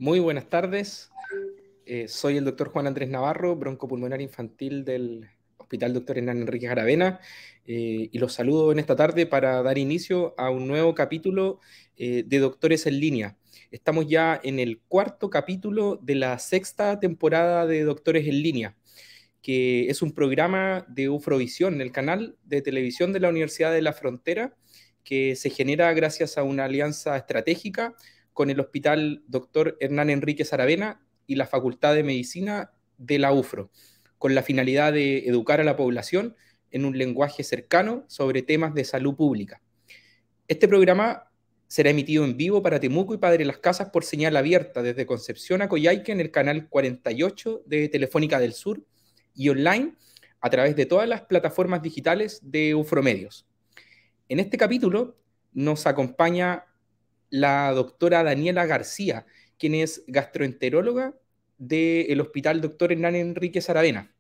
Muy buenas tardes. Soy el doctor Juan Andrés Navarro, broncopulmonar infantil del Hospital Dr. Hernán Enríquez Aravena, y los saludo en esta tarde para dar inicio a un nuevo capítulo de Doctores en Línea. Estamos ya en el cuarto capítulo de la sexta temporada de Doctores en Línea, que es un programa de Ufrovisión, el canal de televisión de la Universidad de la Frontera, que se genera gracias a una alianza estratégica con el Hospital Dr. Hernán Enríquez Aravena y la Facultad de Medicina de la UFRO, con la finalidad de educar a la población en un lenguaje cercano sobre temas de salud pública. Este programa será emitido en vivo para Temuco y Padre Las Casas por señal abierta desde Concepción a Coyhaique en el canal 48 de Telefónica del Sur y online a través de todas las plataformas digitales de Ufromedios. En este capítulo nos acompaña la doctora Daniela García, quien es gastroenteróloga del Hospital Dr. Hernán Enríquez Aravena.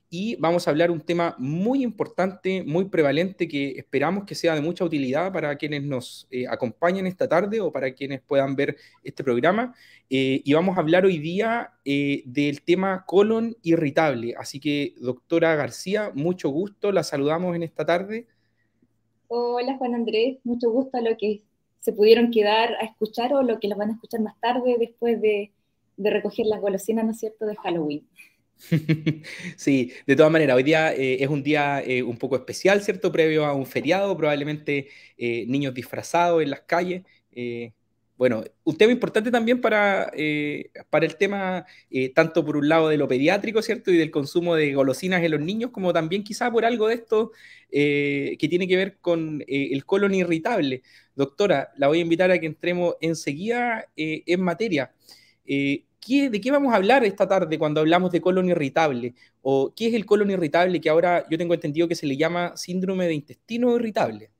Y vamos a hablar un tema muy importante, muy prevalente, que esperamos que sea de mucha utilidad para quienes nos acompañen esta tarde o para quienes puedan ver este programa. Y vamos a hablar hoy día del tema colon irritable. Así que, doctora García, mucho gusto, la saludamos en esta tarde. Hola Juan Andrés, mucho gusto a lo que se pudieron quedar a escuchar o lo que los van a escuchar más tarde después de recoger las golosinas, ¿no es cierto?, de Halloween. Sí, de todas maneras, hoy día es un día un poco especial, ¿cierto? Previo a un feriado, probablemente niños disfrazados en las calles. Bueno, un tema importante también para el tema, tanto por un lado de lo pediátrico, ¿cierto? Y del consumo de golosinas en los niños, como también quizá por algo de esto que tiene que ver con el colon irritable. Doctora, la voy a invitar a que entremos enseguida en materia. ¿De qué vamos a hablar esta tarde cuando hablamos de colon irritable? ¿O qué es el colon irritable, que ahora yo tengo entendido que se le llama síndrome de intestino irritable?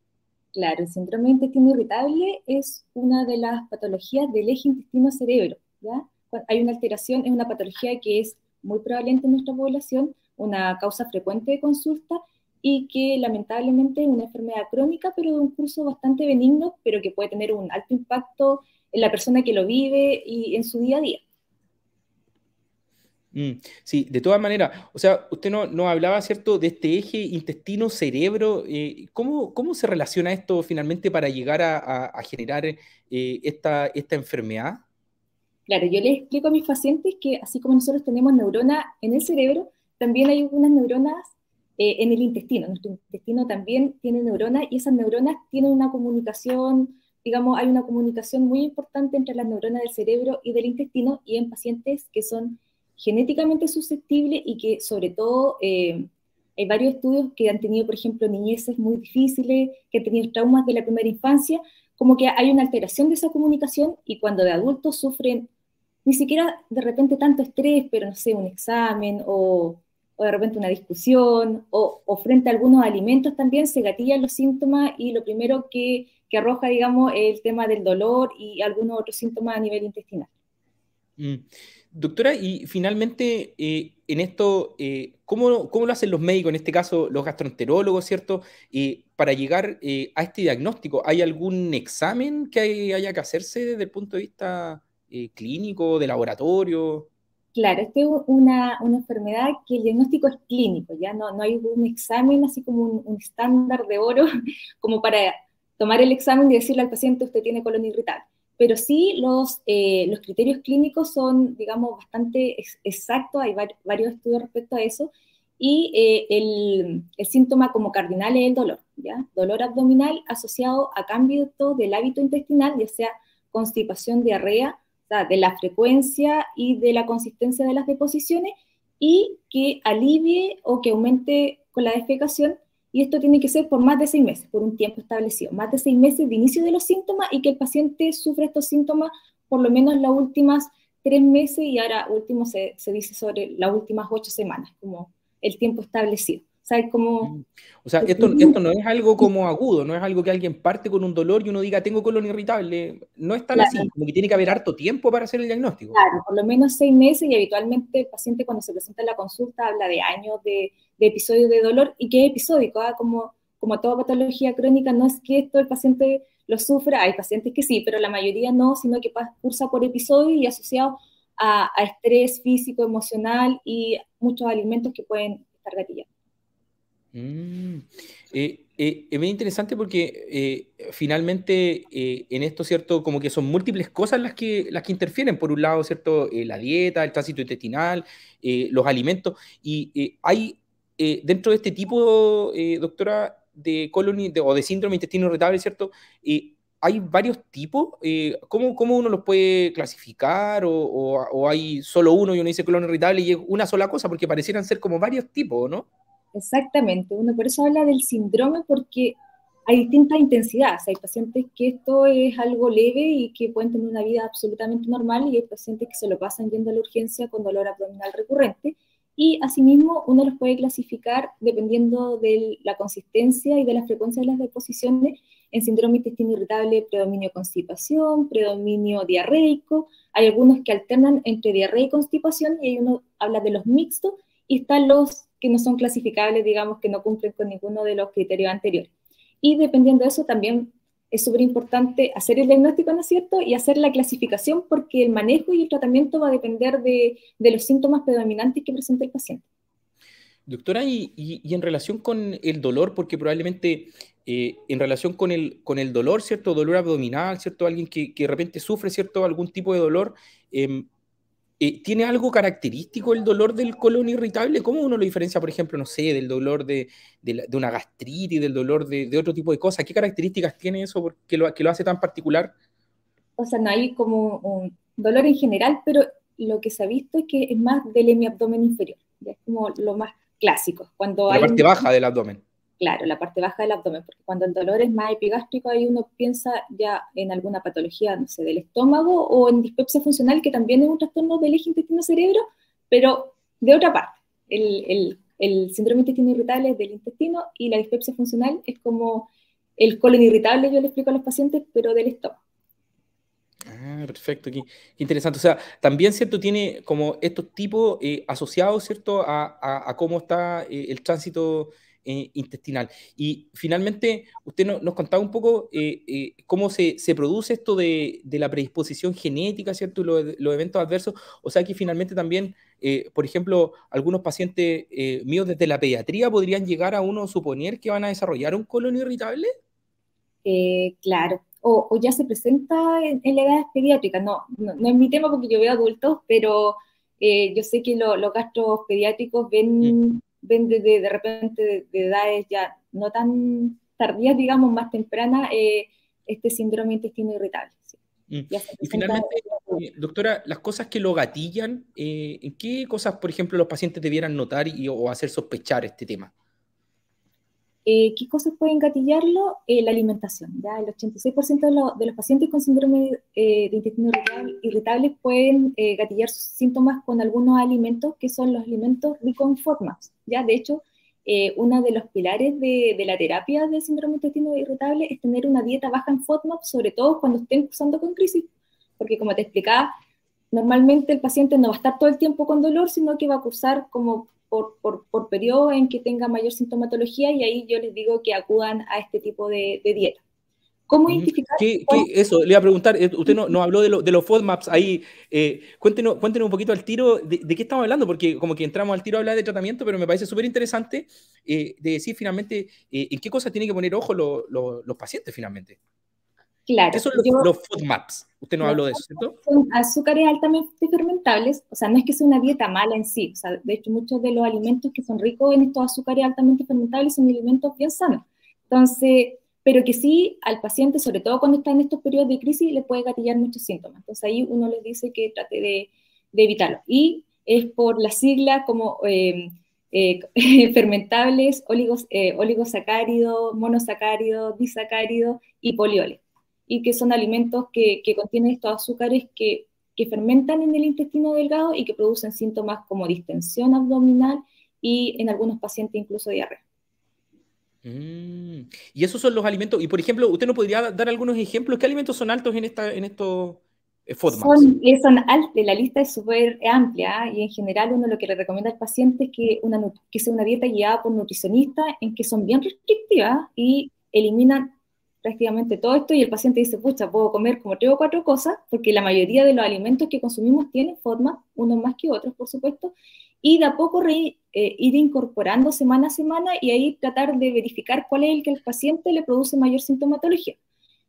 Claro, el síndrome de intestino irritable es una de las patologías del eje intestino-cerebro, ¿ya? Hay una alteración, es una patología que es muy prevalente en nuestra población, una causa frecuente de consulta y que lamentablemente es una enfermedad crónica, pero de un curso bastante benigno, pero que puede tener un alto impacto en la persona que lo vive y en su día a día. Sí, de todas maneras, o sea, usted no hablaba, ¿cierto?, de este eje intestino-cerebro. ¿Cómo se relaciona esto finalmente para llegar a generar esta enfermedad? Claro, yo les explico a mis pacientes que así como nosotros tenemos neuronas en el cerebro, también hay unas neuronas en el intestino. Nuestro intestino también tiene neuronas y esas neuronas tienen una comunicación, digamos, hay una comunicación muy importante entre las neuronas del cerebro y del intestino, y en pacientes que son genéticamente susceptibles y que sobre todo hay varios estudios que han tenido, por ejemplo, niñeces muy difíciles, que han tenido traumas de la primera infancia, como que hay una alteración de esa comunicación, y cuando de adultos sufren ni siquiera de repente tanto estrés, pero no sé, un examen o de repente una discusión o frente a algunos alimentos también se gatillan los síntomas, y lo primero que arroja, digamos, es el tema del dolor y algunos otros síntomas a nivel intestinal. Mm. Doctora, y finalmente, en esto, ¿cómo lo hacen los médicos, en este caso los gastroenterólogos, ¿cierto? Para llegar a este diagnóstico, ¿hay algún examen que haya que hacerse desde el punto de vista clínico, de laboratorio? Claro, esta es una enfermedad que el diagnóstico es clínico, ya no hay un examen así como un estándar de oro como para tomar el examen y decirle al paciente usted tiene colon irritable. Pero sí los criterios clínicos son, digamos, bastante exactos, hay varios estudios respecto a eso, y el síntoma como cardinal es el dolor, ¿ya? Dolor abdominal asociado a cambio del hábito intestinal, ya sea constipación, diarrea, sea, de la frecuencia y de la consistencia de las deposiciones, y que alivie o que aumente con la defecación, y esto tiene que ser por más de 6 meses, por un tiempo establecido, más de 6 meses de inicio de los síntomas, y que el paciente sufra estos síntomas por lo menos las últimas 3 meses, y ahora último se dice sobre las últimas 8 semanas, como el tiempo establecido. O sea, como... O sea, esto no es algo como agudo, no es algo que alguien parte con un dolor y uno diga, tengo colon irritable. No es tan Claro, así, como que tiene que haber harto tiempo para hacer el diagnóstico. claro, por lo menos 6 meses, y habitualmente el paciente cuando se presenta en la consulta habla de años de episodios de dolor, y que es episódico, como como toda patología crónica, no es que esto el paciente lo sufra, hay pacientes que sí, pero la mayoría no, sino que cursa por episodios y asociado a estrés físico, emocional y muchos alimentos que pueden estar gatillados. Es bien interesante porque finalmente en esto, ¿cierto? Como que son múltiples cosas las que interfieren. Por un lado, ¿cierto? La dieta, el tránsito intestinal, los alimentos. Y hay dentro de este tipo, doctora, de colon o de síndrome intestino irritable, ¿cierto? Hay varios tipos. ¿Cómo uno los puede clasificar? O hay solo uno y uno dice colon irritable y es una sola cosa? Porque parecieran ser como varios tipos, ¿no? Exactamente, uno por eso habla del síndrome porque hay distintas intensidades. Hay pacientes que esto es algo leve y que pueden tener una vida absolutamente normal y hay pacientes que se lo pasan yendo a la urgencia con dolor abdominal recurrente y asimismo uno los puede clasificar dependiendo de la consistencia y de la frecuencia de las deposiciones en síndrome intestino irritable, predominio constipación, predominio diarreico. Hay algunos que alternan entre diarrea y constipación y hay uno habla de los mixtos y están los que no son clasificables, digamos, que no cumplen con ninguno de los criterios anteriores. Y dependiendo de eso, también es súper importante hacer el diagnóstico, ¿no es cierto? Y hacer la clasificación porque el manejo y el tratamiento va a depender de los síntomas predominantes que presenta el paciente. Doctora, y en relación con el dolor, porque probablemente en relación con el dolor, ¿cierto? Dolor abdominal, ¿cierto? Alguien que de repente sufre, ¿cierto? Algún tipo de dolor, ¿tiene algo característico el dolor del colon irritable? ¿Cómo uno lo diferencia, por ejemplo, no sé, del dolor de una gastritis, del dolor de otro tipo de cosas? ¿Qué características tiene eso que lo hace tan particular? O sea, no hay como un dolor en general, pero lo que se ha visto es que es más del hemiabdomen inferior. Ya es como lo más clásico. Cuando De la hay un parte baja del abdomen. claro, la parte baja del abdomen, porque cuando el dolor es más epigástrico, ahí uno piensa ya en alguna patología, no sé, del estómago o en dispepsia funcional, que también es un trastorno del eje intestino-cerebro, pero de otra parte. El síndrome intestino irritable es del intestino y la dispepsia funcional es como el colon irritable, yo le explico a los pacientes, pero del estómago. Ah, perfecto, qué interesante. O sea, también, ¿cierto? Tiene como estos tipos asociados, ¿cierto? A cómo está el tránsito intestinal. Y finalmente, usted nos contaba un poco cómo se produce esto de la predisposición genética, ¿cierto? Y los eventos adversos. O sea, que finalmente también, por ejemplo, algunos pacientes míos desde la pediatría podrían llegar a uno suponer que van a desarrollar un colon irritable. Claro, o ya se presenta en la edad pediátrica. No es mi tema porque yo veo adultos, pero yo sé que los gastros pediátricos Mm. ven desde de repente de edades ya no tan tardías, digamos, más tempranas, este síndrome intestino irritable. Sí. Mm. Ya se Y presenta. finalmente, doctora, las cosas que lo gatillan, ¿en qué cosas, por ejemplo, los pacientes debieran notar o hacer sospechar este tema? ¿Qué cosas pueden gatillarlo? La alimentación. ¿Ya? El 86% de los pacientes con síndrome de intestino irritable pueden gatillar sus síntomas con algunos alimentos que son los alimentos ricos en FODMAPs. ¿Ya? De hecho, uno de los pilares de la terapia del síndrome de intestino irritable es tener una dieta baja en FODMAPs, sobre todo cuando estén cursando con crisis. Porque como te explicaba, normalmente el paciente no va a estar todo el tiempo con dolor, sino que va a cursar como por periodo en que tenga mayor sintomatología y ahí yo les digo que acudan a este tipo de dieta. ¿Cómo Mm. identificar? Eso, le iba a preguntar, usted no habló de los FODMAPs ahí, cuéntenos un poquito al tiro de qué estamos hablando, porque como que entramos al tiro a hablar de tratamiento, pero me parece súper interesante de decir finalmente en qué cosas tienen que poner ojo los pacientes finalmente. ¿Qué Claro, son los FODMAPs? Usted nos los habló de eso, ¿cierto? son azúcares altamente fermentables, o sea, no es que sea una dieta mala en sí, o sea, de hecho muchos de los alimentos que son ricos en estos azúcares altamente fermentables son alimentos bien sanos. Entonces, pero que sí al paciente, sobre todo cuando está en estos periodos de crisis, le puede gatillar muchos síntomas. Entonces ahí uno les dice que trate de evitarlo. Y es por la sigla como fermentables, oligosacáridos, monosacáridos, disacáridos y polioles y que son alimentos que contienen estos azúcares que fermentan en el intestino delgado y que producen síntomas como distensión abdominal y en algunos pacientes incluso diarrea. Mm. Y esos son los alimentos. Y por ejemplo, ¿usted nos podría dar algunos ejemplos? ¿Qué alimentos son altos en estos? FODMAPs. La lista es súper amplia, y en general uno lo que le recomienda al paciente es que sea una dieta guiada por nutricionistas, en que son bien restrictivas y eliminan prácticamente todo esto, y el paciente dice, pucha, puedo comer como 3 o 4 cosas, porque la mayoría de los alimentos que consumimos tienen FODMAP, unos más que otros, por supuesto, y de a poco ir incorporando semana a semana, y ahí tratar de verificar cuál es el que al paciente le produce mayor sintomatología.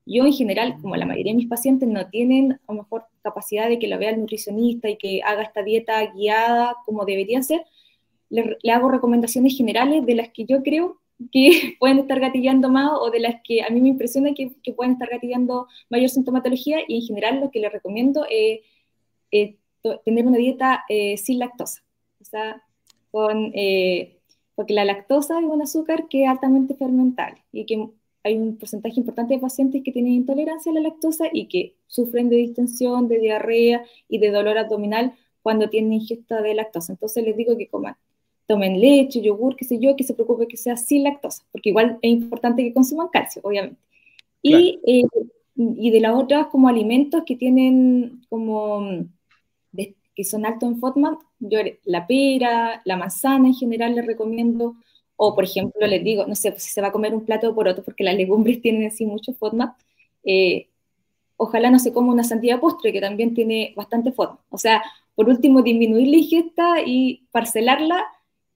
Yo en general, como la mayoría de mis pacientes no tienen a lo mejor capacidad de que lo vea el nutricionista y que haga esta dieta guiada como debería ser, le hago recomendaciones generales de las que yo creo que pueden estar gatillando más, o de las que a mí me impresiona que pueden estar gatillando mayor sintomatología, y en general lo que les recomiendo es tener una dieta sin lactosa. O sea, porque la lactosa es un azúcar que es altamente fermentable, y que hay un porcentaje importante de pacientes que tienen intolerancia a la lactosa y que sufren de distensión, de diarrea y de dolor abdominal cuando tienen ingesta de lactosa. Entonces les digo que tomen leche, yogur, qué sé yo, que se preocupe que sea sin lactosa, porque igual es importante que consuman calcio, obviamente. Claro. Y de las otras como alimentos que tienen que son altos en FODMAP, yo la pera, la manzana en general les recomiendo, o por ejemplo les digo, no sé, pues si se va a comer un plato de porotos, porque las legumbres tienen así mucho FODMAP, ojalá no se coma una sandía postre, que también tiene bastante FODMAP. O sea, por último, disminuir la ingesta y parcelarla,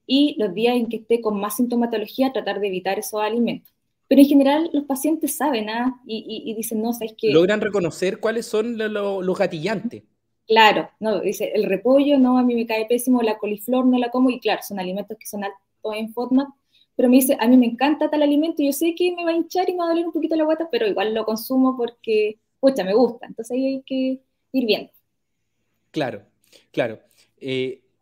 y los días en que esté con más sintomatología, tratar de evitar esos alimentos. Pero en general los pacientes saben, y dicen, no, ¿sabes qué? Logran reconocer cuáles son los gatillantes. Claro, no, dice, el repollo, no, a mí me cae pésimo, la coliflor no la como, y claro, son alimentos que son altos en FODMAP, pero me dice, a mí me encanta tal alimento, y yo sé que me va a hinchar y me va a doler un poquito la guata, pero igual lo consumo porque, pucha, me gusta. Entonces ahí hay que ir viendo. Claro, claro.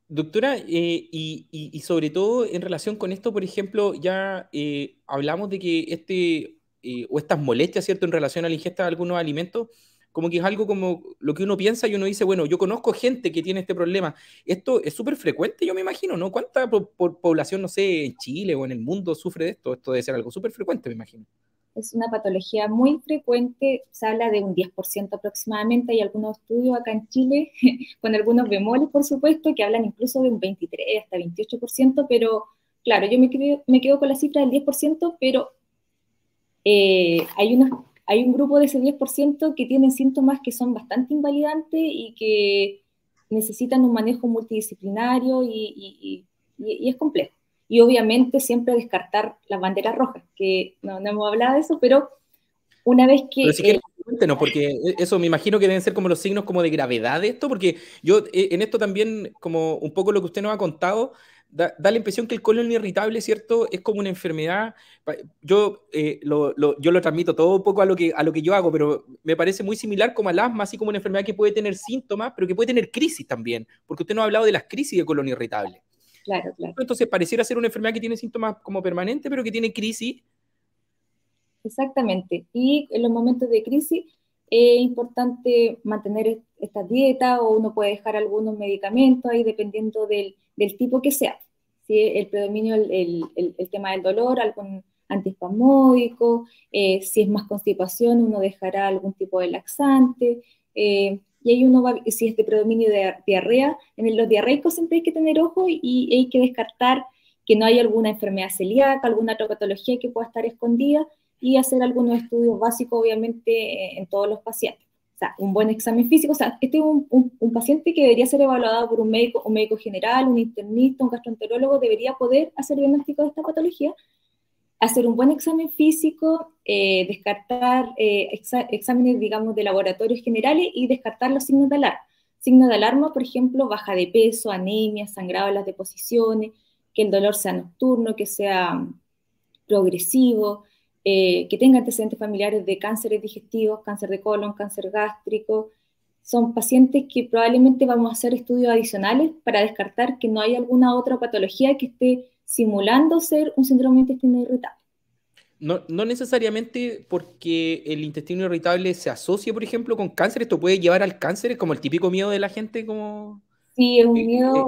Doctora, y sobre todo en relación con esto, por ejemplo, ya hablamos de que o estas molestias, ¿cierto?, en relación a la ingesta de algunos alimentos, como que es algo como lo que uno piensa y uno dice, bueno, yo conozco gente que tiene este problema. Esto es súper frecuente, yo me imagino, ¿no? ¿Cuánta población, no sé, en Chile o en el mundo sufre de esto? Esto debe ser algo súper frecuente, me imagino. Es una patología muy frecuente, se habla de un 10% aproximadamente. Hay algunos estudios acá en Chile, con algunos bemoles, por supuesto, que hablan incluso de un 23 hasta 28%, pero claro, yo me quedo con la cifra del 10%, pero hay un grupo de ese 10% que tienen síntomas que son bastante invalidantes y que necesitan un manejo multidisciplinario, y es complejo. Y obviamente siempre descartar las banderas rojas, que no hemos hablado de eso, pero una vez Pero que... si quieres, cuéntenos, porque eso me imagino que deben ser como los signos como de gravedad de esto, porque yo en esto también, como un poco lo que usted nos ha contado, da la impresión que el colon irritable, ¿cierto? Es como una enfermedad. Yo lo transmito todo un poco a lo que yo hago, pero me parece muy similar como al asma, así como una enfermedad que puede tener síntomas, pero que puede tener crisis también, porque usted nos ha hablado de las crisis de colon irritable. Claro, claro. Entonces pareciera ser una enfermedad que tiene síntomas como permanentes, pero que tiene crisis. Exactamente. Y en los momentos de crisis es importante mantener esta dieta, o uno puede dejar algunos medicamentos ahí dependiendo del tipo que sea. Si el predominio, el tema del dolor, algún antiespasmódico, si es más constipación, uno dejará algún tipo de laxante, y ahí uno va, si es de predominio de diarrea, en los diarreicos siempre hay que tener ojo, y hay que descartar que no haya alguna enfermedad celíaca, alguna otra patología que pueda estar escondida, y hacer algunos estudios básicos, obviamente, en todos los pacientes. O sea, un buen examen físico. O sea, este es un paciente que debería ser evaluado por un médico general, un internista, un gastroenterólogo, debería poder hacer diagnóstico de esta patología, hacer un buen examen físico, descartar exámenes, digamos, de laboratorios generales, y descartar los signos de alarma. Signos de alarma, por ejemplo, baja de peso, anemia, sangrado en las deposiciones, que el dolor sea nocturno, que sea progresivo, que tenga antecedentes familiares de cánceres digestivos, cáncer de colon, cáncer gástrico. Son pacientes que probablemente vamos a hacer estudios adicionales para descartar que no hay alguna otra patología que esté simulando ser un síndrome de intestino irritable. No, no necesariamente porque el intestino irritable se asocie, por ejemplo, con cáncer. Esto puede llevar al cáncer, es como el típico miedo de la gente, como... Sí, es un eh, miedo,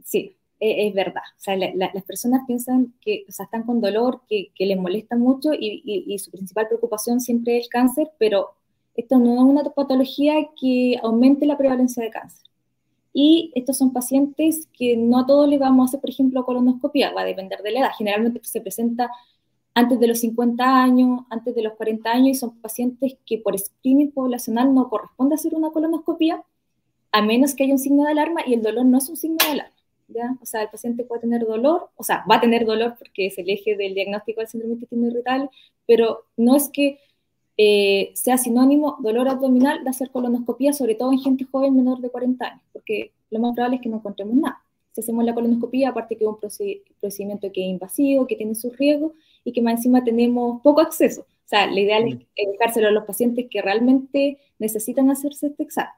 sí, es verdad. O sea, las personas piensan que, o sea, están con dolor, que les molesta mucho, y su principal preocupación siempre es el cáncer, pero Esto no es una patología que aumente la prevalencia de cáncer. Y estos son pacientes que no a todos les vamos a hacer, por ejemplo, colonoscopia, va a depender de la edad. Generalmente se presenta antes de los 50 años, antes de los 40 años, y son pacientes que por screening poblacional no corresponde hacer una colonoscopia, a menos que haya un signo de alarma, y el dolor no es un signo de alarma, ¿ya? O sea, el paciente puede tener dolor, o sea, va a tener dolor porque es el eje del diagnóstico del síndrome de intestino irritable, pero no es que sea sinónimo dolor abdominal de hacer colonoscopia, sobre todo en gente joven menor de 40 años, porque lo más probable es que no encontremos nada. Si hacemos la colonoscopia, aparte que es un procedimiento que es invasivo, que tiene sus riesgos y que más encima tenemos poco acceso. O sea, lo ideal es dejárselo a los pacientes que realmente necesitan hacerse este examen.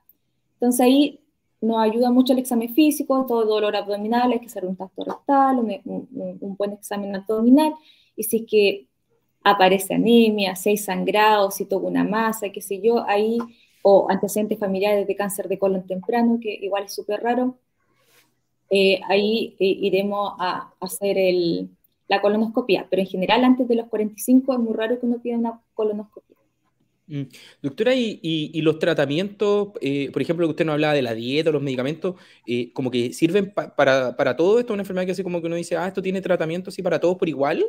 Entonces ahí nos ayuda mucho el examen físico, todo dolor abdominal, hay que hacer un tacto rectal, un buen examen abdominal, y si es que aparece anemia, si hay sangrado, si toca una masa, qué sé yo, ahí, o antecedentes familiares de cáncer de colon temprano, que igual es súper raro, ahí iremos a hacer la colonoscopia, pero en general antes de los 45 es muy raro que uno pida una colonoscopia. Doctora, y los tratamientos, por ejemplo, que usted nos hablaba de la dieta, los medicamentos, como que sirven para todo esto, una enfermedad que así como que uno dice, esto tiene tratamiento así para todos por igual?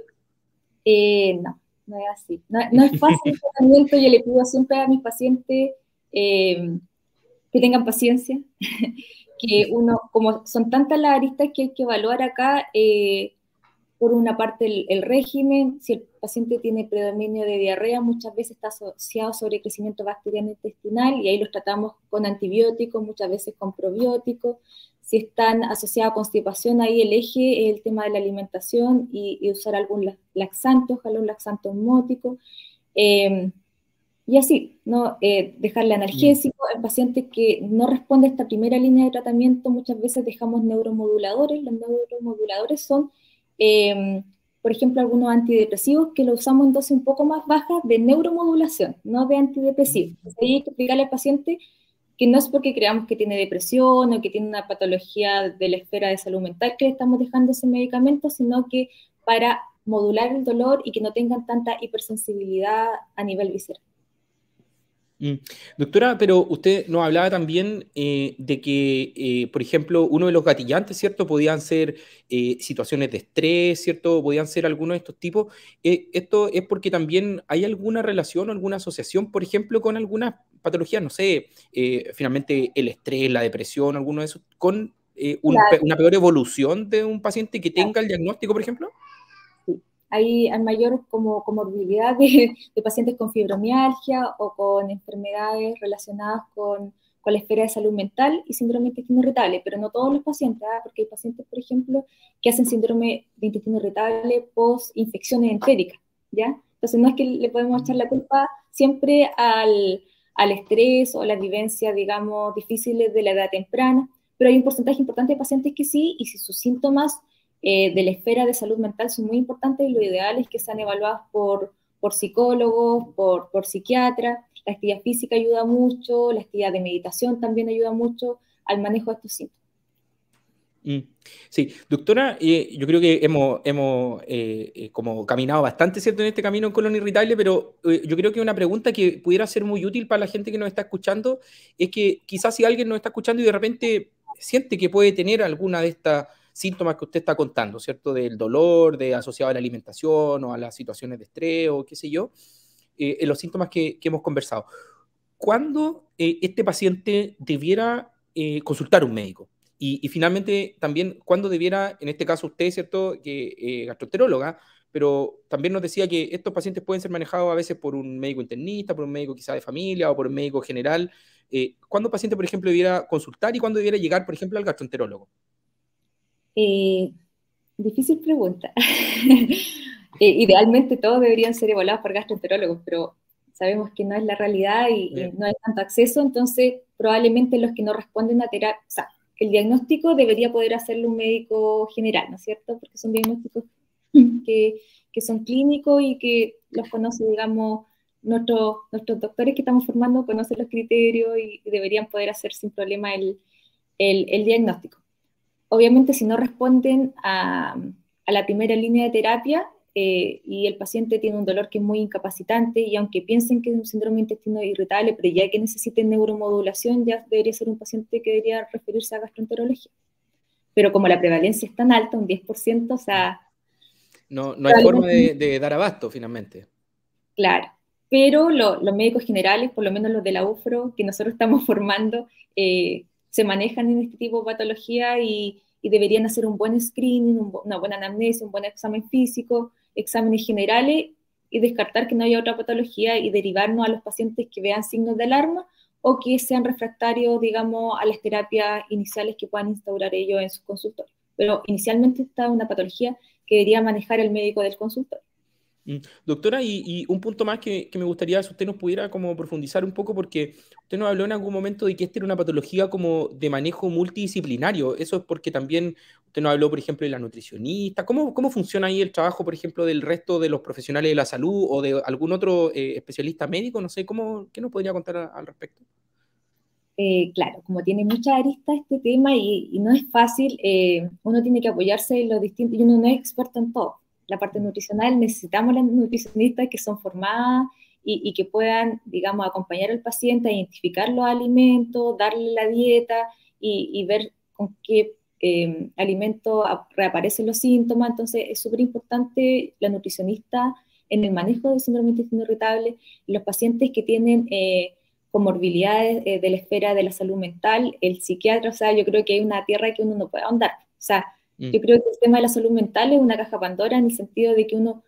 No, no es así. No es fácil el tratamiento. Yo le pido siempre a mis pacientes que tengan paciencia, que uno, como son tantas las aristas que hay que evaluar acá, por una parte el régimen, si el paciente tiene predominio de diarrea, muchas veces está asociado a sobrecrecimiento bacteriano intestinal y ahí los tratamos con antibióticos, muchas veces con probióticos. Si están asociados a constipación, ahí el eje es el tema de la alimentación y usar algún laxante, ojalá un laxante osmótico. Y así, ¿no? Dejarle analgésico. El paciente que no responde a esta primera línea de tratamiento, muchas veces dejamos neuromoduladores. Los neuromoduladores son, por ejemplo, algunos antidepresivos que lo usamos en dosis un poco más bajas de neuromodulación, no de antidepresivos. Entonces, ahí hay que explicarle al paciente que no es porque creamos que tiene depresión o que tiene una patología de la esfera de salud mental que le estamos dejando ese medicamento, sino que para modular el dolor y que no tengan tanta hipersensibilidad a nivel visceral. Doctora, pero usted nos hablaba también de que, por ejemplo, uno de los gatillantes, ¿cierto? Podían ser situaciones de estrés, ¿cierto? Podían ser algunos de estos tipos. ¿Esto es porque también hay alguna relación o alguna asociación, por ejemplo, con algunas patologías, no sé, finalmente el estrés, la depresión, alguno de esos, con una peor evolución de un paciente que tenga el diagnóstico, por ejemplo? Hay mayor comorbilidad de pacientes con fibromialgia o con enfermedades relacionadas con la esfera de salud mental y síndrome de intestino irritable, pero no todos los pacientes, porque hay pacientes, por ejemplo, que hacen síndrome de intestino irritable post-infecciones entéricas, ¿ya? Entonces no es que le podemos echar la culpa siempre al estrés o a las vivencias, digamos, difíciles de la edad temprana, pero hay un porcentaje importante de pacientes que sí, y si sus síntomas de la esfera de salud mental son muy importantes y lo ideal es que sean evaluados por psicólogos, por psiquiatras. La actividad física ayuda mucho, la actividad de meditación también ayuda mucho al manejo de estos síntomas. Sí, doctora, yo creo que hemos como caminado bastante, ¿cierto?, en este camino en colon irritable, pero yo creo que una pregunta que pudiera ser muy útil para la gente que nos está escuchando es que quizás si alguien nos está escuchando y de repente siente que puede tener alguna de estas síntomas que usted está contando, ¿cierto?, del dolor, asociado a la alimentación o a las situaciones de estrés o qué sé yo, en los síntomas que hemos conversado. ¿Cuándo este paciente debiera consultar a un médico? Y finalmente, también, ¿cuándo debiera, en este caso usted, ¿cierto?, que gastroenteróloga, pero también nos decía que estos pacientes pueden ser manejados a veces por un médico internista, por un médico quizá de familia o por un médico general. ¿Cuándo un paciente, por ejemplo, debiera consultar y cuándo debiera llegar, por ejemplo, al gastroenterólogo? Difícil pregunta. Idealmente todos deberían ser evaluados por gastroenterólogos, pero sabemos que no es la realidad y no hay tanto acceso, entonces probablemente los que no responden a terapia, o sea, el diagnóstico debería poder hacerlo un médico general, ¿no es cierto? Porque son diagnósticos que son clínicos y que los conoce, digamos, nuestros doctores que estamos formando conocen los criterios y deberían poder hacer sin problema el diagnóstico. Obviamente, si no responden a la primera línea de terapia, y el paciente tiene un dolor que es muy incapacitante, y aunque piensen que es un síndrome de intestino irritable, pero ya que necesiten neuromodulación, ya debería ser un paciente que debería referirse a gastroenterología. Pero como la prevalencia es tan alta, un 10%, o sea... No, no hay forma de dar abasto, finalmente. Claro, pero los médicos generales, por lo menos los de la UFRO, que nosotros estamos formando, se manejan en este tipo de patología y deberían hacer un buen screening, una buena anamnesis, un buen examen físico, exámenes generales, y descartar que no haya otra patología y derivarnos a los pacientes que vean signos de alarma o que sean refractarios, digamos, a las terapias iniciales que puedan instaurar ellos en sus consultorios. Pero inicialmente está una patología que debería manejar el médico del consultorio. Doctora, y un punto más que me gustaría si usted nos pudiera como profundizar un poco, porque usted nos habló en algún momento de que esta era una patología como de manejo multidisciplinario. Eso es porque también usted nos habló, por ejemplo, de la nutricionista. ¿Cómo funciona ahí el trabajo, por ejemplo, del resto de los profesionales de la salud o de algún otro especialista médico? No sé, ¿qué nos podría contar al respecto? Claro, como tiene muchas aristas este tema y no es fácil, uno tiene que apoyarse en los distintos, y uno no es experto en todo. La parte nutricional, necesitamos las nutricionistas que son formadas y que puedan, digamos, acompañar al paciente a identificar los alimentos, darle la dieta y ver con qué alimento reaparecen los síntomas. Entonces, es súper importante la nutricionista en el manejo del síndrome de intestino irritable, los pacientes que tienen comorbilidades de la esfera de la salud mental, el psiquiatra. O sea, yo creo que hay una tierra que uno no puede ahondar. O sea, yo creo que el tema de la salud mental es una caja Pandora en el sentido de que uno,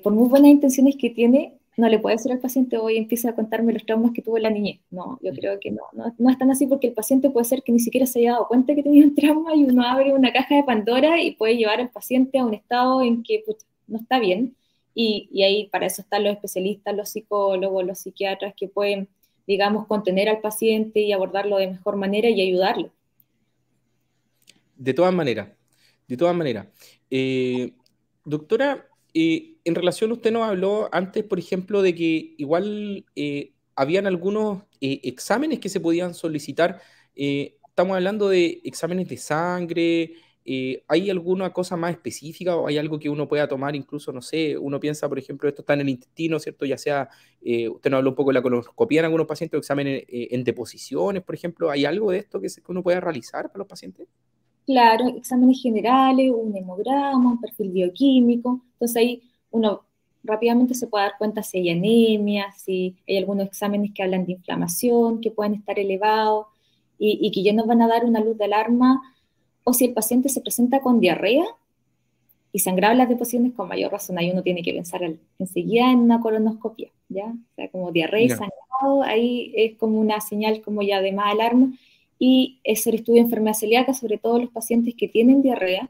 por muy buenas intenciones que tiene, no le puede decir al paciente, hoy empieza a contarme los traumas que tuvo en la niñez. No, yo creo que no es tan así, porque el paciente puede ser que ni siquiera se haya dado cuenta que tenía un trauma, y uno abre una caja de Pandora y puede llevar al paciente a un estado en que no está bien. Y ahí para eso están los especialistas, los psicólogos, los psiquiatras, que pueden, digamos, contener al paciente y abordarlo de mejor manera y ayudarlo. De todas maneras, de todas maneras. Doctora, en relación, usted nos habló antes, por ejemplo, de que igual habían algunos exámenes que se podían solicitar. Estamos hablando de exámenes de sangre. ¿Hay alguna cosa más específica o hay algo que uno pueda tomar? Incluso, no sé, uno piensa, por ejemplo, esto está en el intestino, ¿cierto? Ya sea, usted nos habló un poco de la colonoscopía en algunos pacientes, o exámenes en deposiciones, por ejemplo. ¿Hay algo de esto que uno pueda realizar para los pacientes? Claro, exámenes generales, un hemograma, un perfil bioquímico. Entonces ahí uno rápidamente se puede dar cuenta si hay anemia, si hay algunos exámenes que hablan de inflamación, que pueden estar elevados y que ya nos van a dar una luz de alarma, o si el paciente se presenta con diarrea y sangrado en las deposiciones, con mayor razón ahí uno tiene que pensar enseguida en una colonoscopia, ¿ya? O sea, como diarrea y Ya. sangrado, ahí es como una señal como ya de más alarma. Y es el estudio de enfermedad celíaca, sobre todo los pacientes que tienen diarrea.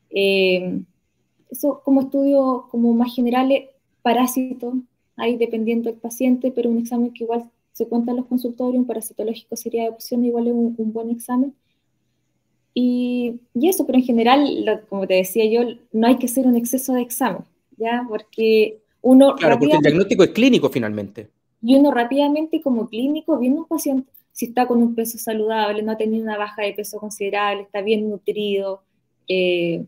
Eso como estudio como más generales, parásitos, ahí dependiendo del paciente, pero un examen que igual se cuenta en los consultorios, un parasitológico sería de deposición, igual es un buen examen. Y eso, pero en general, como te decía yo, no hay que hacer un exceso de examen, ¿ya? Porque uno Claro, porque el rápidamente, diagnóstico es clínico finalmente. como clínico, viendo un paciente, si está con un peso saludable, no ha tenido una baja de peso considerable, está bien nutrido, tiene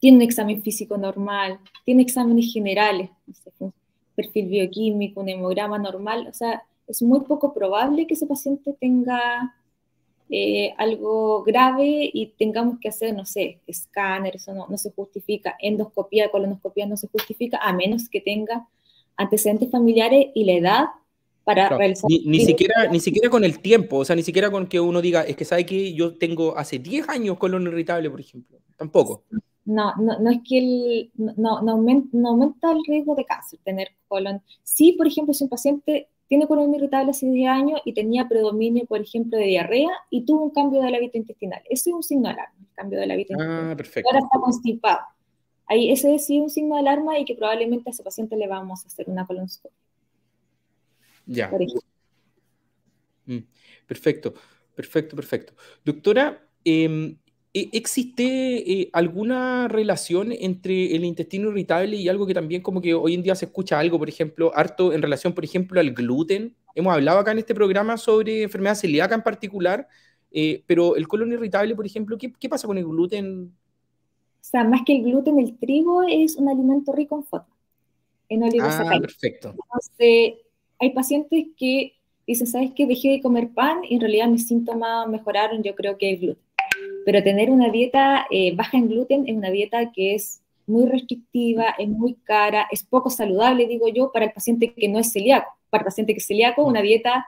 un examen físico normal, tiene exámenes generales, no sé, un perfil bioquímico, un hemograma normal, o sea, es muy poco probable que ese paciente tenga algo grave y tengamos que hacer, no sé, escáner. Eso no se justifica, endoscopía, colonoscopía no se justifica, a menos que tenga antecedentes familiares y la edad para Claro, realizar. ni siquiera con el tiempo, o sea, ni siquiera con que uno diga, es que sabe que yo tengo hace 10 años colon irritable, por ejemplo. Tampoco. No es que no aumenta el riesgo de cáncer tener colon. Sí, por ejemplo, si un paciente tiene colon irritable hace 10 años y tenía predominio, por ejemplo, de diarrea y tuvo un cambio del hábito intestinal. Eso es un signo de alarma, el cambio del hábito intestinal. Ah, Ahora perfecto. está constipado. Ahí ese sí es un signo de alarma y que probablemente a ese paciente le vamos a hacer una colonoscopia, Ya. por ejemplo. Mm, perfecto, perfecto, perfecto. Doctora, ¿existe alguna relación entre el intestino irritable y algo que también como que hoy en día se escucha algo, por ejemplo, harto en relación, por ejemplo, al gluten? Hemos hablado acá en este programa sobre enfermedad celíaca en particular, pero el colon irritable, por ejemplo, ¿qué pasa con el gluten? sea, más que el gluten, el trigo es un alimento rico en FODMAP, en Ah, oligosacáridos. perfecto. Entonces, hay pacientes que dicen, ¿sabes qué? Dejé de comer pan y en realidad mis síntomas mejoraron, yo creo que es gluten. Pero tener una dieta baja en gluten es una dieta que es muy restrictiva, es muy cara, es poco saludable, digo yo, para el paciente que no es celíaco. Para el paciente que es celíaco, una dieta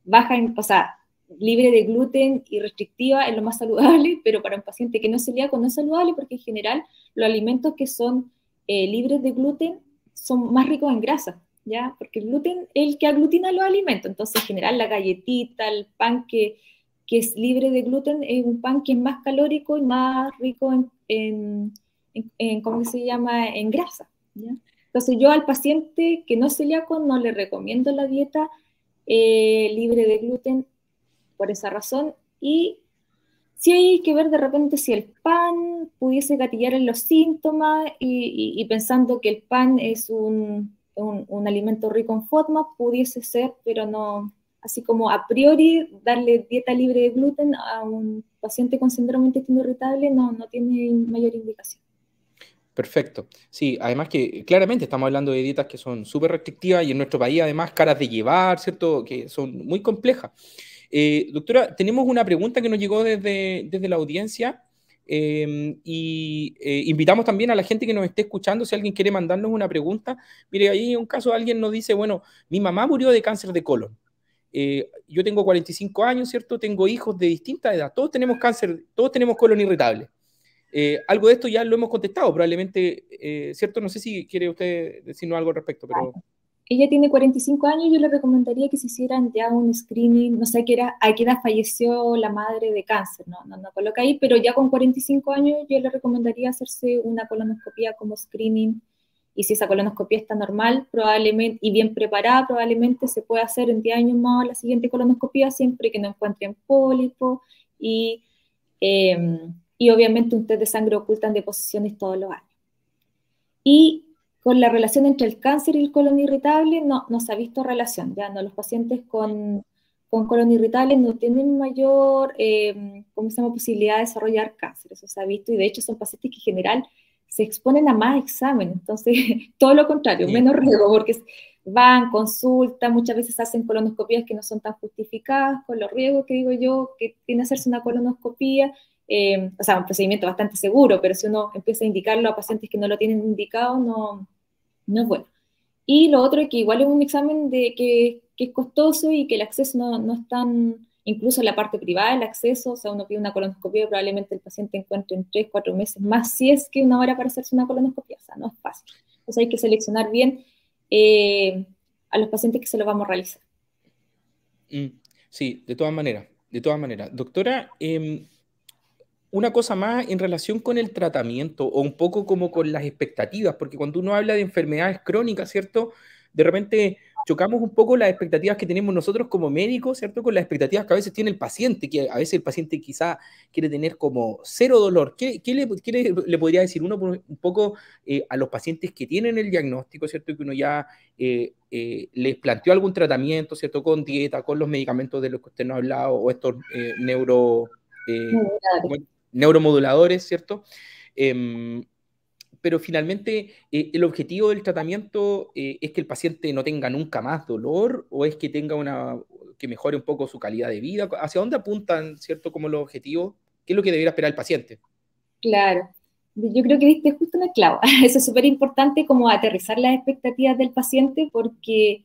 baja en, o sea, libre de gluten y restrictiva es lo más saludable, pero para un paciente que no es celíaco no es saludable porque en general los alimentos que son libres de gluten son más ricos en grasa, ¿ya? Porque el gluten es el que aglutina los alimentos, entonces en general la galletita, el pan que es libre de gluten es un pan que es más calórico y más rico en ¿cómo se llama?, en grasa, ¿ya? Entonces yo al paciente que no es celíaco no le recomiendo la dieta libre de gluten por esa razón. Y sí hay que ver de repente si el pan pudiese gatillar en los síntomas y pensando que el pan es un alimento rico en FODMAP, pudiese ser, pero no, así como a priori darle dieta libre de gluten a un paciente con síndrome de intestino irritable no tiene mayor indicación. Perfecto. Sí, además que claramente estamos hablando de dietas que son súper restrictivas y en nuestro país además caras de llevar, ¿cierto? Que son muy complejas. Doctora, tenemos una pregunta que nos llegó desde la audiencia y invitamos también a la gente que nos esté escuchando, si alguien quiere mandarnos una pregunta. Mire, ahí en un caso alguien nos dice, bueno, mi mamá murió de cáncer de colon. Yo tengo 45 años, ¿cierto? Tengo hijos de distinta edad. Todos tenemos cáncer, todos tenemos colon irritable. Algo de esto ya lo hemos contestado, probablemente, ¿cierto? No sé si quiere usted decirnos algo al respecto, pero... Ella tiene 45 años, yo le recomendaría que se hicieran ya un screening, no sé a qué edad falleció la madre de cáncer, no coloca ahí, pero ya con 45 años yo le recomendaría hacerse una colonoscopia como screening, y si esa colonoscopia está normal, probablemente, y bien preparada, probablemente se puede hacer en 10 años más la siguiente colonoscopia, siempre que no encuentren pólipo, eh, y obviamente un test de sangre ocultan deposiciones todos los años. Y con la relación entre el cáncer y el colon irritable no se ha visto relación, ya no, los pacientes con colon irritable no tienen mayor, ¿cómo se llama?, posibilidad de desarrollar cáncer, eso se ha visto, y de hecho son pacientes que en general se exponen a más exámenes, entonces todo lo contrario, Sí. menos riesgo, porque van, consultan, muchas veces hacen colonoscopías que no son tan justificadas, con los riesgos que digo yo, que tiene hacerse una colonoscopía, o sea, un procedimiento bastante seguro, pero si uno empieza a indicarlo a pacientes que no lo tienen indicado, no es bueno. Y lo otro es que igual es un examen que es costoso y que el acceso no es tan, incluso en la parte privada, el acceso, o sea, uno pide una colonoscopia, probablemente el paciente encuentre en 3, 4 meses más, si es que una hora para hacerse una colonoscopia, o sea, no es fácil. Entonces hay que seleccionar bien a los pacientes que se lo vamos a realizar. Sí, de todas maneras, de todas maneras. Doctora, una cosa más en relación con el tratamiento o un poco como con las expectativas, porque cuando uno habla de enfermedades crónicas, ¿cierto? De repente chocamos un poco las expectativas que tenemos nosotros como médicos, ¿cierto? Con las expectativas que a veces tiene el paciente, que a veces el paciente quizá quiere tener como cero dolor. ¿Qué le podría decir uno un poco a los pacientes que tienen el diagnóstico, ¿cierto? Que uno ya les planteó algún tratamiento, ¿cierto? Con dieta, con los medicamentos de los que usted nos ha hablado, o estos ¿cómo es? Neuromoduladores, ¿cierto? Pero finalmente el objetivo del tratamiento es que el paciente no tenga nunca más dolor o es que tenga que mejore un poco su calidad de vida. ¿Hacia dónde apuntan, cierto, como los objetivos? ¿Qué es lo que debería esperar el paciente? Claro, yo creo que diste justo en el clavo. Eso es súper importante, como aterrizar las expectativas del paciente, porque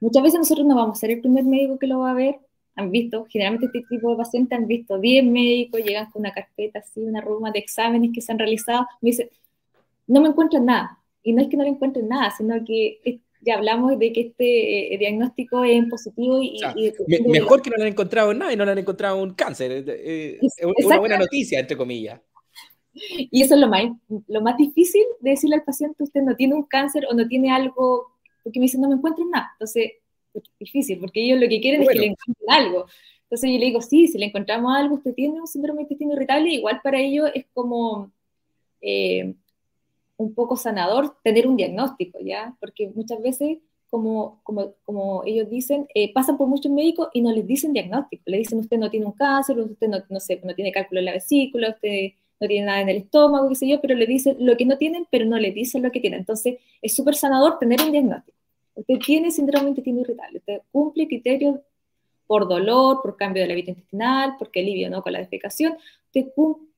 muchas veces nosotros no vamos a ser el primer médico que lo va a ver. Han visto, generalmente este tipo de pacientes han visto 10 médicos, llegan con una carpeta así, una ruma de exámenes que se han realizado, me dicen, no me encuentran nada. Y no es que no le encuentren nada, sino que ya hablamos de que este diagnóstico es positivo O sea, depende de mejor que no le han encontrado nada y no le han encontrado un cáncer. Es una buena exactamente. noticia, entre comillas. Y eso es lo más difícil de decirle al paciente, usted no tiene un cáncer o no tiene algo, porque me dicen, no me encuentran nada. Entonces, es difícil, porque ellos lo que quieren es que le Bueno, encuentren algo. Entonces yo le digo, sí, si le encontramos algo, usted tiene un síndrome de intestino irritable, igual para ellos es como eh, un poco sanador tener un diagnóstico, ¿ya? Porque muchas veces, como ellos dicen, pasan por muchos médicos y no les dicen diagnóstico. Le dicen, usted no tiene un cáncer, usted no tiene cálculo en la vesícula, usted no tienen nada en el estómago, qué sé yo, pero le dicen lo que no tienen, pero no le dicen lo que tienen. Entonces, es súper sanador tener un diagnóstico. Usted tiene síndrome de intestino irritable, usted cumple criterios por dolor, por cambio de la vida intestinal, porque alivio no con la defecación, usted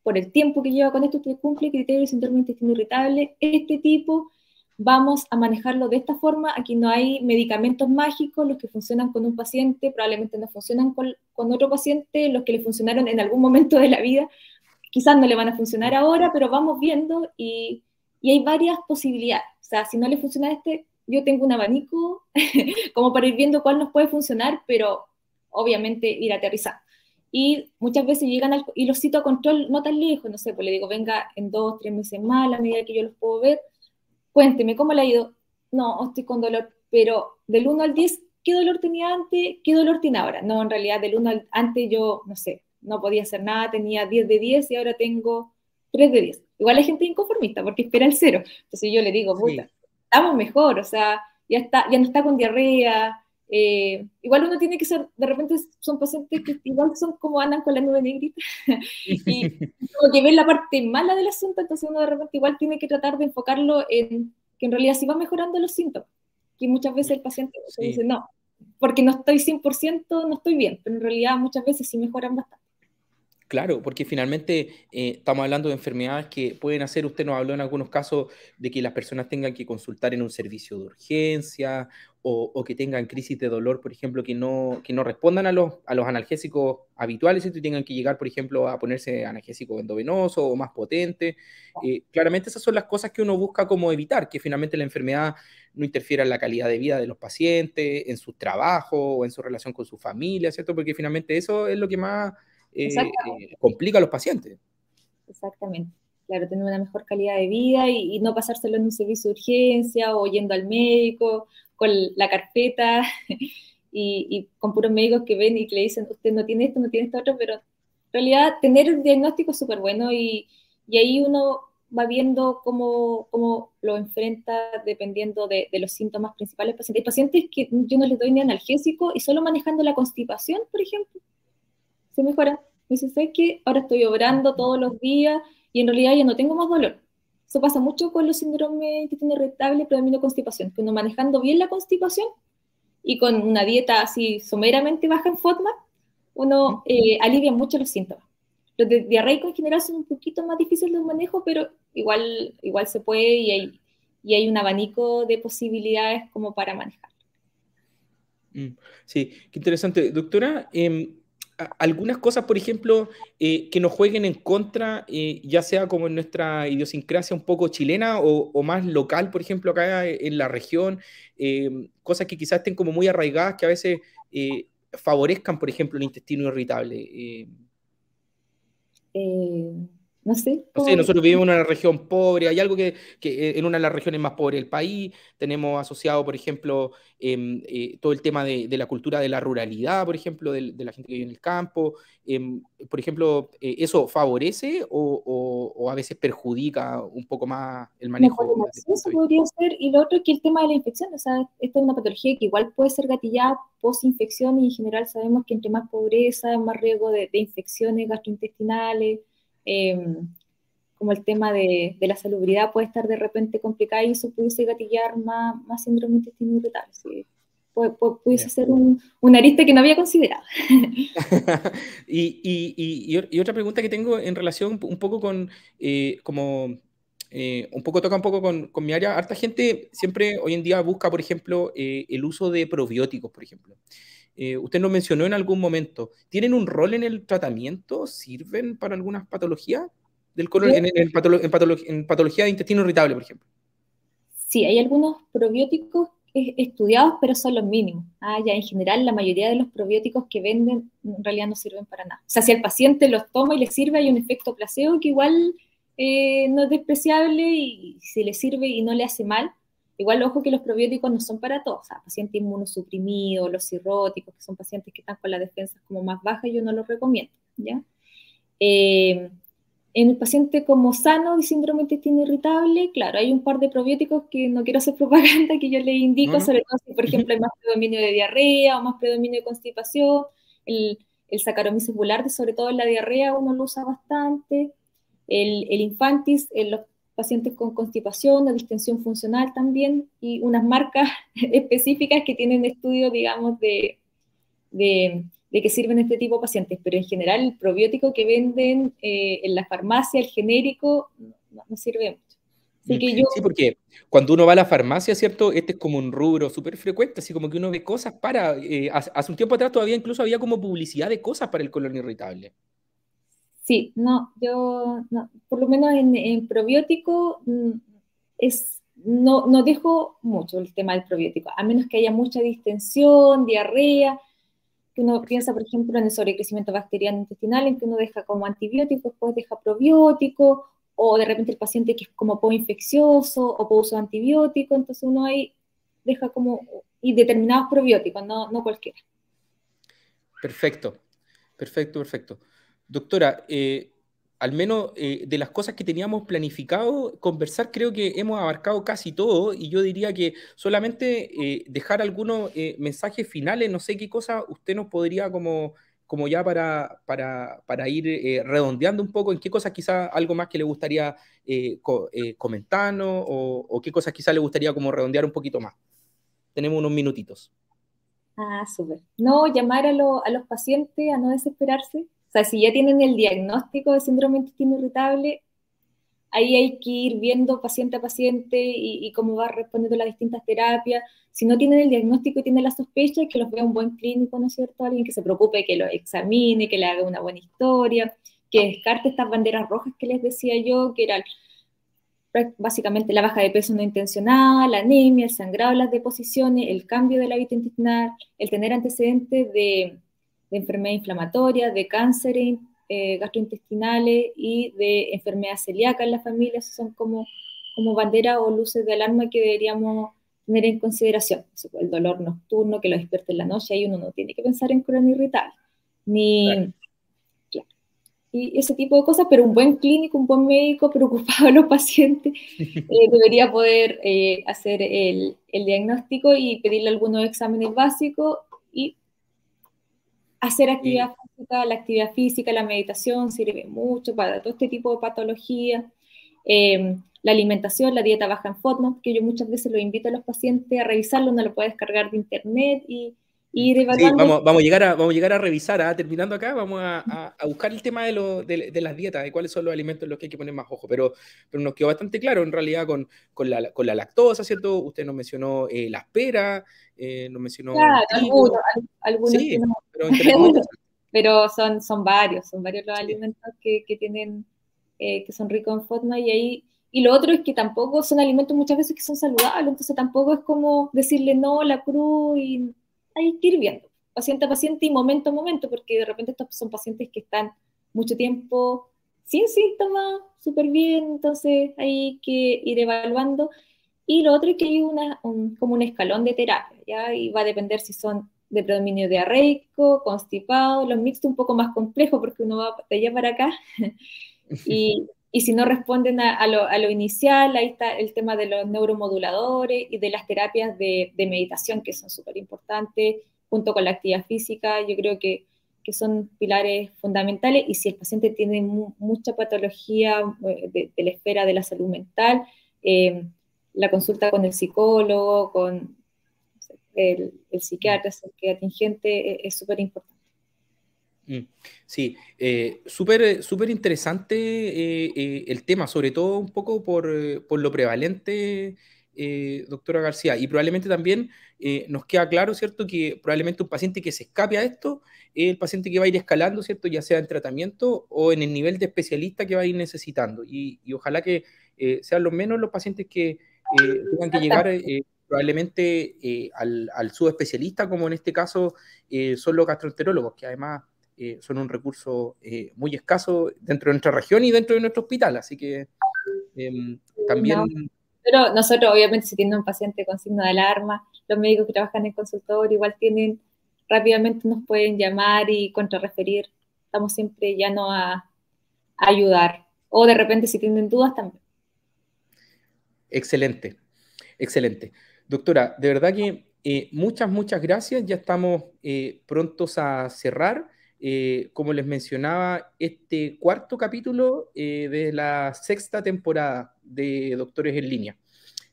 por el tiempo que lleva con esto, usted cumple criterios de síndrome de intestino irritable, este tipo, vamos a manejarlo de esta forma, aquí no hay medicamentos mágicos, los que funcionan con un paciente probablemente no funcionan con otro paciente, los que le funcionaron en algún momento de la vida, quizás no le van a funcionar ahora, pero vamos viendo y hay varias posibilidades, o sea, si no le funciona este, yo tengo un abanico como para ir viendo cuál nos puede funcionar, pero obviamente ir aterrizando. Y muchas veces llegan y los cito a control no tan lejos, no sé, pues le digo, venga en 2, 3 meses más, a la medida que yo los puedo ver, cuénteme, ¿cómo le ha ido? No, estoy con dolor, pero del 1 al 10, ¿qué dolor tenía antes? ¿Qué dolor tiene ahora? No, en realidad del 1 al antes yo, no sé, no podía hacer nada, tenía 10 de 10 y ahora tengo 3 de 10. Igual hay gente inconformista porque espera el 0. Entonces yo le digo, puta, Sí. estamos mejor, o sea, ya no está con diarrea. Igual uno tiene que ser, de repente son pacientes que igual son como andan con la nube negrita y como que ven la parte mala del asunto, entonces uno de repente igual tiene que tratar de enfocarlo en que en realidad sí va mejorando los síntomas, que muchas veces el paciente dice, Sí. no, porque no estoy 100%, no estoy bien, pero en realidad muchas veces sí mejoran bastante. Claro, porque finalmente estamos hablando de enfermedades que pueden hacer, usted nos habló en algunos casos de que las personas tengan que consultar en un servicio de urgencia o que tengan crisis de dolor, por ejemplo, que no respondan a los analgésicos habituales y tengan que llegar, por ejemplo, a ponerse analgésico endovenoso o más potente. Claramente esas son las cosas que uno busca como evitar, que finalmente la enfermedad no interfiera en la calidad de vida de los pacientes, en su trabajo o en su relación con su familia, ¿cierto? Porque finalmente eso es lo que más Exactamente, complica a los pacientes. exactamente. Claro, tener una mejor calidad de vida y no pasárselo en un servicio de urgencia o yendo al médico con la carpeta y con puros médicos que ven y que le dicen, usted no tiene esto otro, pero en realidad tener el diagnóstico es súper bueno y ahí uno va viendo cómo lo enfrenta dependiendo de los síntomas principales del paciente. Hay pacientes que yo no les doy ni analgésico y solo manejando la constipación, por ejemplo, se mejora. Me dice, ¿sabes qué? Ahora estoy obrando todos los días y en realidad ya no tengo más dolor. Eso pasa mucho con los síndromes de intestino irritable, predominio constipación, que uno manejando bien la constipación y con una dieta así someramente baja en FODMAP, uno alivia mucho los síntomas. Los de diarreico en general son un poquito más difíciles de manejo, pero igual se puede y hay un abanico de posibilidades como para manejar. Sí, qué interesante. Doctora, algunas cosas, por ejemplo, que nos jueguen en contra, ya sea como en nuestra idiosincrasia un poco chilena o más local, por ejemplo, acá en la región, cosas que quizás estén como muy arraigadas, que a veces favorezcan, por ejemplo, el intestino irritable. Eh, no sé, No sé, ¿cómo? nosotros vivimos en una región pobre, hay algo que en una de las regiones más pobres del país, tenemos asociado, por ejemplo, todo el tema de la cultura de la ruralidad, por ejemplo, de la gente que vive en el campo. Por ejemplo, ¿eso favorece o a veces perjudica un poco más el Mejor manejo el desde el punto acceso de vista? podría ser, y lo otro es que el tema de la infección, o sea, esta es una patología que igual puede ser gatillada post-infección y en general sabemos que entre más pobreza, más riesgo de infecciones gastrointestinales, eh, como el tema de la salubridad puede estar de repente complicada y eso pudiese gatillar más síndrome de intestino irritable. Sí. Pudiese Ya. ser un arista que no había considerado. Y otra pregunta que tengo en relación un poco con, como, un poco toca un poco con mi área. Harta gente siempre hoy en día busca, por ejemplo, el uso de probióticos, por ejemplo. Usted nos mencionó en algún momento. ¿Tienen un rol en el tratamiento? ¿Sirven para algunas patologías del colon, Yo en patología de intestino irritable, por ejemplo? Sí, hay algunos probióticos estudiados, pero son los mínimos. Ya en general, la mayoría de los probióticos que venden en realidad no sirven para nada. O sea, si el paciente los toma y le sirve, hay un efecto placebo que igual no es despreciable y si le sirve y no le hace mal, igual ojo que los probióticos no son para todos. O sea, pacientes inmunosuprimidos, los cirróticos, que son pacientes que están con las defensas como más bajas, yo no los recomiendo, ¿ya? Eh, en el paciente como sano de síndrome de intestino irritable, claro, hay un par de probióticos que no quiero hacer propaganda, que yo les No, indico, no. sobre todo si, por ejemplo, hay más predominio de diarrea o más predominio de constipación. El Saccharomyces boulardii, sobre todo en la diarrea, uno lo usa bastante. el infantis en los pacientes con constipación o distensión funcional también, y unas marcas específicas que tienen estudios, digamos, de que sirven este tipo de pacientes, pero en general el probiótico que venden en la farmacia, el genérico, no sirve mucho. Así que yo... Sí, porque cuando uno va a la farmacia, ¿cierto? Este es como un rubro súper frecuente, así como que uno ve cosas para... hace un tiempo atrás todavía incluso había como publicidad de cosas para el colon irritable. Sí, no, yo, no, por lo menos en probiótico, no dejo mucho el tema del probiótico, a menos que haya mucha distensión, diarrea, que uno piensa, por ejemplo, en el sobrecrecimiento bacteriano intestinal, en que uno deja como antibiótico, después deja probiótico, o de repente el paciente que es como post-infeccioso o post-uso de antibiótico, entonces uno ahí deja como, y determinados probióticos, no cualquiera. Perfecto, perfecto, perfecto. Doctora, al menos de las cosas que teníamos planificado conversar, creo que hemos abarcado casi todo y yo diría que solamente dejar algunos mensajes finales, no sé qué cosa usted nos podría como ya para ir redondeando un poco, en qué cosas quizá algo más que le gustaría comentarnos o qué cosas quizá le gustaría como redondear un poquito más. Tenemos unos minutitos. Ah, súper. No, llamar a los pacientes a no desesperarse. O sea, si ya tienen el diagnóstico de síndrome de intestino irritable, ahí hay que ir viendo paciente a paciente y cómo va respondiendo a las distintas terapias. Si no tienen el diagnóstico y tienen la sospecha, que los vea un buen clínico, ¿no es cierto? Alguien que se preocupe, que lo examine, que le haga una buena historia, que descarte estas banderas rojas que les decía yo, que eran básicamente la baja de peso no intencionada, la anemia, el sangrado en las deposiciones, el cambio del hábito intestinal, el tener antecedentes de enfermedad inflamatoria, de cánceres gastrointestinales y de enfermedad celíaca en la familia. Esos son como banderas o luces de alarma que deberíamos tener en consideración. El dolor nocturno que lo despierta en la noche, ahí uno no tiene que pensar en colon irritable, ni y ese tipo de cosas, pero un buen clínico, un buen médico preocupado de los pacientes debería poder hacer el diagnóstico y pedirle algunos exámenes básicos y hacer actividad física. La actividad física, la meditación sirve mucho para todo este tipo de patologías. La alimentación, la dieta baja en FODMAP, que yo muchas veces lo invito a los pacientes a revisarlo, uno lo puede descargar de internet y ir Sí, evaluando. vamos a llegar a revisar, terminando acá, vamos a buscar el tema de las dietas, de cuáles son los alimentos en los que hay que poner más ojo, pero nos quedó bastante claro en realidad con la lactosa, ¿cierto? Usted nos mencionó las peras, nos mencionó el Claro, trigo, algunos que sí, no. pero muy interesante. Pero son varios los alimentos que tienen, que son ricos en FODMAP y ahí, y lo otro es que tampoco son alimentos muchas veces que son saludables, entonces tampoco es como decirle no, la cruz, y hay que ir viendo, paciente a paciente y momento a momento, porque de repente estos son pacientes que están mucho tiempo sin síntomas, súper bien, entonces hay que ir evaluando. Y lo otro es que hay como un escalón de terapia, ¿ya? Y va a depender si son de predominio diarreico, constipado, los mixtos un poco más complejos porque uno va de allá para acá. Y si no responden a lo inicial, ahí está el tema de los neuromoduladores y de las terapias de meditación, que son súper importantes, junto con la actividad física, yo creo que son pilares fundamentales. Y si el paciente tiene mucha patología de la esfera de la salud mental, la consulta con el psicólogo, con el psiquiatra, el psiquiatra es súper importante. Sí, súper interesante el tema, sobre todo un poco por lo prevalente, doctora García, y probablemente también nos queda claro, ¿cierto?, que probablemente un paciente que se escape a esto es el paciente que va a ir escalando, ¿cierto?, ya sea en tratamiento o en el nivel de especialista que va a ir necesitando, y ojalá que sean los menos los pacientes que tengan que llegar probablemente al subespecialista, como en este caso son los gastroenterólogos, que además son un recurso muy escaso dentro de nuestra región y dentro de nuestro hospital, así que No. también... Pero nosotros, obviamente, si tienen un paciente con signo de alarma, los médicos que trabajan en consultorio igual rápidamente nos pueden llamar y contrarreferir. Estamos siempre llanos a ayudar. O de repente, si tienen dudas, también. Excelente, excelente. Doctora, de verdad que muchas gracias. Ya estamos prontos a cerrar. como les mencionaba, este cuarto capítulo de la sexta temporada de Doctores en Línea.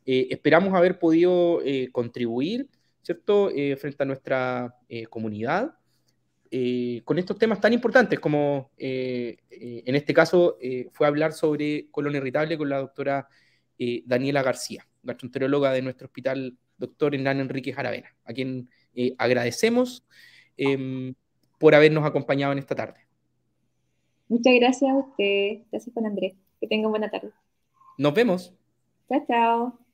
Esperamos haber podido contribuir, ¿cierto?, frente a nuestra comunidad con estos temas tan importantes como en este caso fue hablar sobre colon irritable con la doctora Daniela García, gastroenteróloga de nuestro hospital doctor Hernán Enrique Aravena, a quien agradecemos por habernos acompañado en esta tarde. Muchas gracias a usted. Gracias, Juan Andrés. Que tengan buena tarde. Nos vemos. Chao, chao.